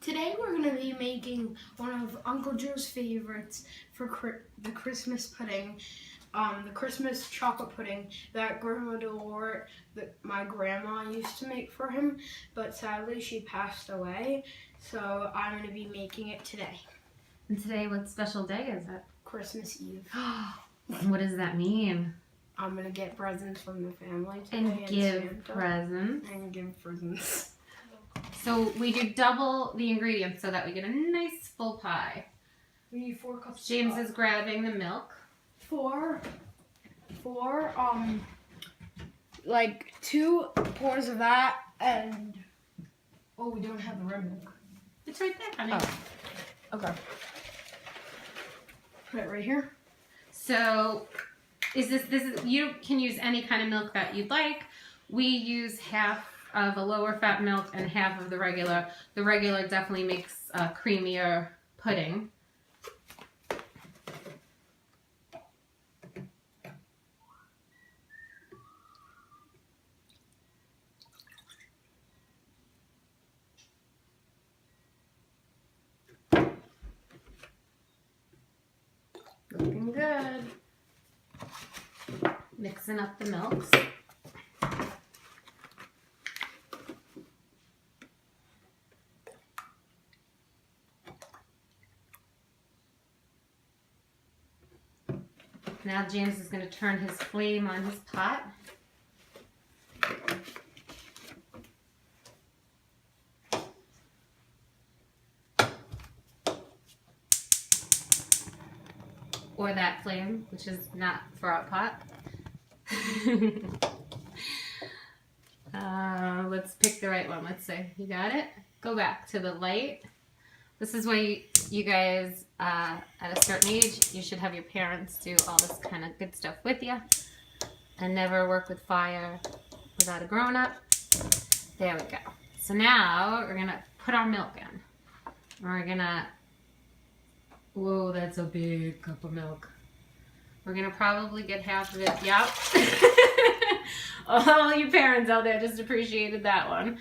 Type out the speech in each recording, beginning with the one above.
Today we're going to be making one of Uncle Joe's favorites for the Christmas pudding, the Christmas chocolate pudding that Grandma Dolores, my grandma, used to make for him, but sadly she passed away, so I'm going to be making it today. And today, what special day is it? Christmas Eve. What does that mean? I'm going to get presents from the family today. And give presents. And give presents. So we do double the ingredients so that we get a nice full pie. We need 4 cups. James is grabbing the milk. Like 2 pours of that, and we don't have the red milk. It's right there, honey. Oh, okay. Put it right here. So, this is you can use any kind of milk that you'd like. We use half of a lower fat milk and half of the regular. The regular definitely makes a creamier pudding. Looking good. Mixing up the milks. Now James is going to turn his flame on his pot. Or that flame, which is not for our pot. Let's pick the right one. Let's see. You got it? Go back to the light. This is why you guys, at a certain age, you should have your parents do all this kind of good stuff with you. And never work with fire without a grown-up. There we go. So now we're going to put our milk in. We're going to... Whoa, that's a big cup of milk. We're going to probably get half of it. Yep. All you parents out there just appreciated that one.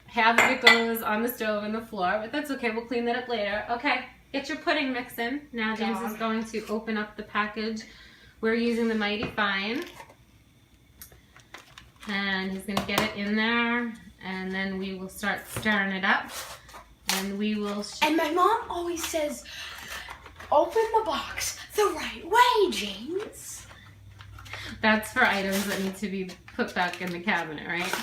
Half of it goes on the stove and the floor, but that's okay. We'll clean that up later. Okay, get your pudding mix in. Now James is going to open up the package. We're using the Mighty Fine. And he's going to get it in there, and then we will start stirring it up. And we will... And my mom always says, open the box the right way, James. That's for items that need to be put back in the cabinet, right?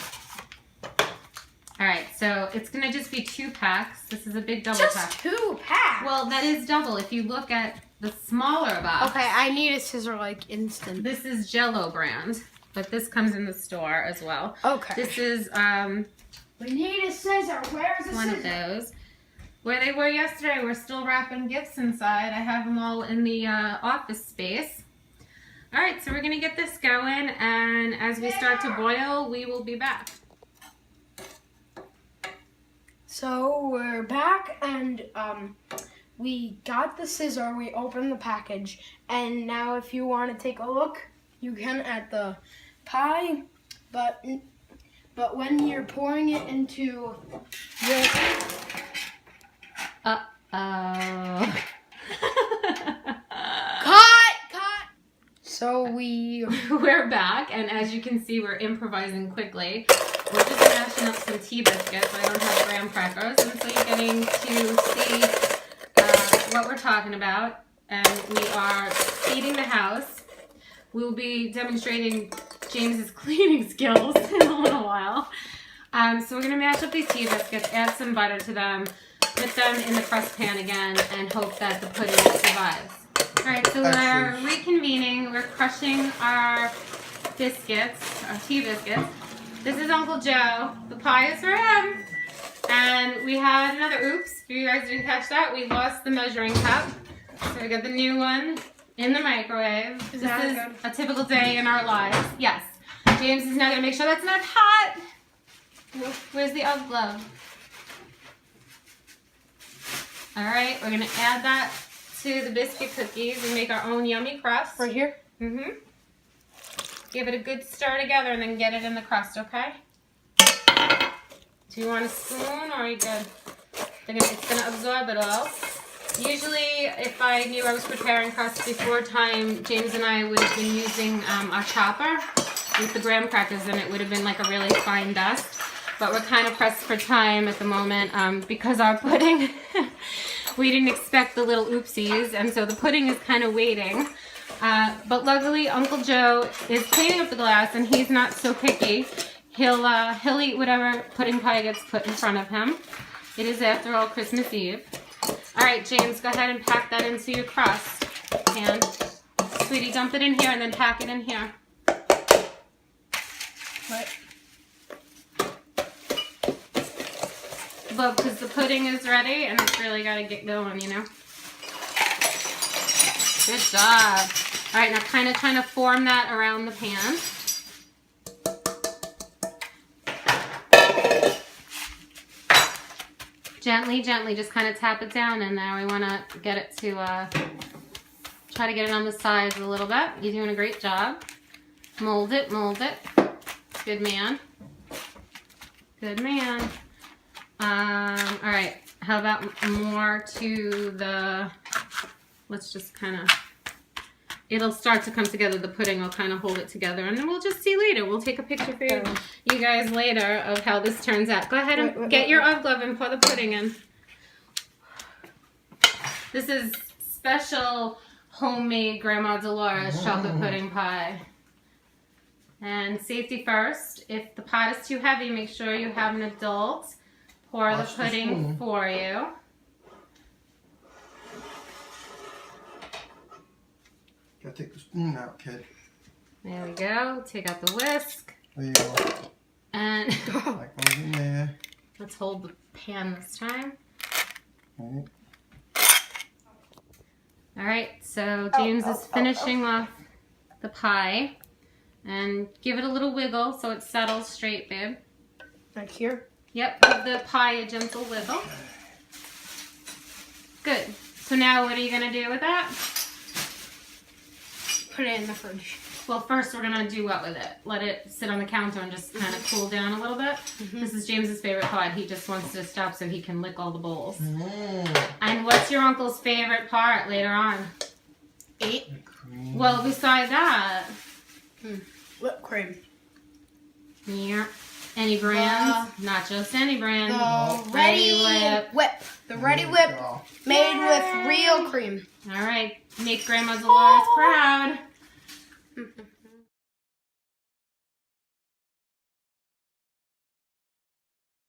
Alright, so it's going to just be 2 packs. This is a big double pack. Just 2 packs? Well, that is double. If you look at the smaller box. Okay, I need a scissor like instant. This is Jell-O brand, but this comes in the store as well. Okay. This is we need a scissor. Where's the one scissor? of those. Where they were yesterday, we're still wrapping gifts inside. I have them all in the office space. Alright, so we're going to get this going, and as we start to boil, we will be back. So we're back, and we got the scissor, we opened the package, and now if you want to take a look, you can at the pie, but when you're pouring it into your... Uh-oh. Cut! So we're back, and as you can see, we're improvising quickly. We're just mashing up some tea biscuits. I don't have graham crackers, and so you're getting to see what we're talking about. And we are feeding the house. We'll be demonstrating James's cleaning skills in a little while. So we're going to mash up these tea biscuits, add some butter to them, put them in the crust pan again, and hope that the pudding survives. Alright, so we're reconvening. We're crushing our biscuits, our tea biscuits. This is Uncle Joe. The pie is for him. And we had another oops. If you guys didn't catch that, we lost the measuring cup. So we got the new one in the microwave. This is a typical day in our lives. Yes. James is now going to make sure that's not hot. Where's the UGG glove? Alright, we're going to add that to the biscuit cookies and make our own yummy crust. right here. Mm-hmm. Give it a good stir together and then get it in the crust, okay? Do you want a spoon or are you good? It's gonna absorb it all. Usually, if I knew I was preparing crusts before time, James and I would have been using our chopper with the graham crackers, and it would have been like a really fine dust. But we're kind of pressed for time at the moment because our pudding, we didn't expect the little oopsies, and so the pudding is kind of waiting. But luckily, Uncle Joe is cleaning up the glass, and he's not so picky. He'll eat whatever pudding pie gets put in front of him. It is, after all, Christmas Eve. All right, James, go ahead and pack that into your crust. And, sweetie, dump it in here and then pack it in here. What? Well, because the pudding is ready and it's really got to get going, you know. Good job. All right, now kind of trying to form that around the pan. Gently, gently, just kind of tap it down in there. We want to get it to, try to get it on the sides a little bit. You're doing a great job. Mold it, mold it. Good man. Good man. All right, how about more to the, let's just kind of, it'll start to come together. The pudding will kind of hold it together, and then we'll just see later. We'll take a picture for you guys later of how this turns out. Go ahead and get your UGG glove and pour the pudding in. This is special homemade Grandma Dolores chocolate pudding pie. And safety first. If the pot is too heavy, make sure you have an adult pour the pudding for you. Gotta take the spoon out, kid. There we go. Take out the whisk. There you go. And That goes in there. let's hold the pan this time. Right. All right, so James is finishing off the pie. And give it a little wiggle so it settles straight, babe. Like here? Yep, give the pie a gentle wiggle. Good. So now what are you going to do with that? Put it in the fridge. Well, first we're going to do what with it? Let it sit on the counter and just kind of cool down a little bit. This is James's favorite part. He just wants to stop so he can lick all the bowls. And what's your uncle's favorite part later on? Eat. Well, beside that... Whipped cream. Yeah. Any brands? Not just any brand. The Ready Whip. The Ready Whip made with real cream. All right. Make Grandma Dolores proud.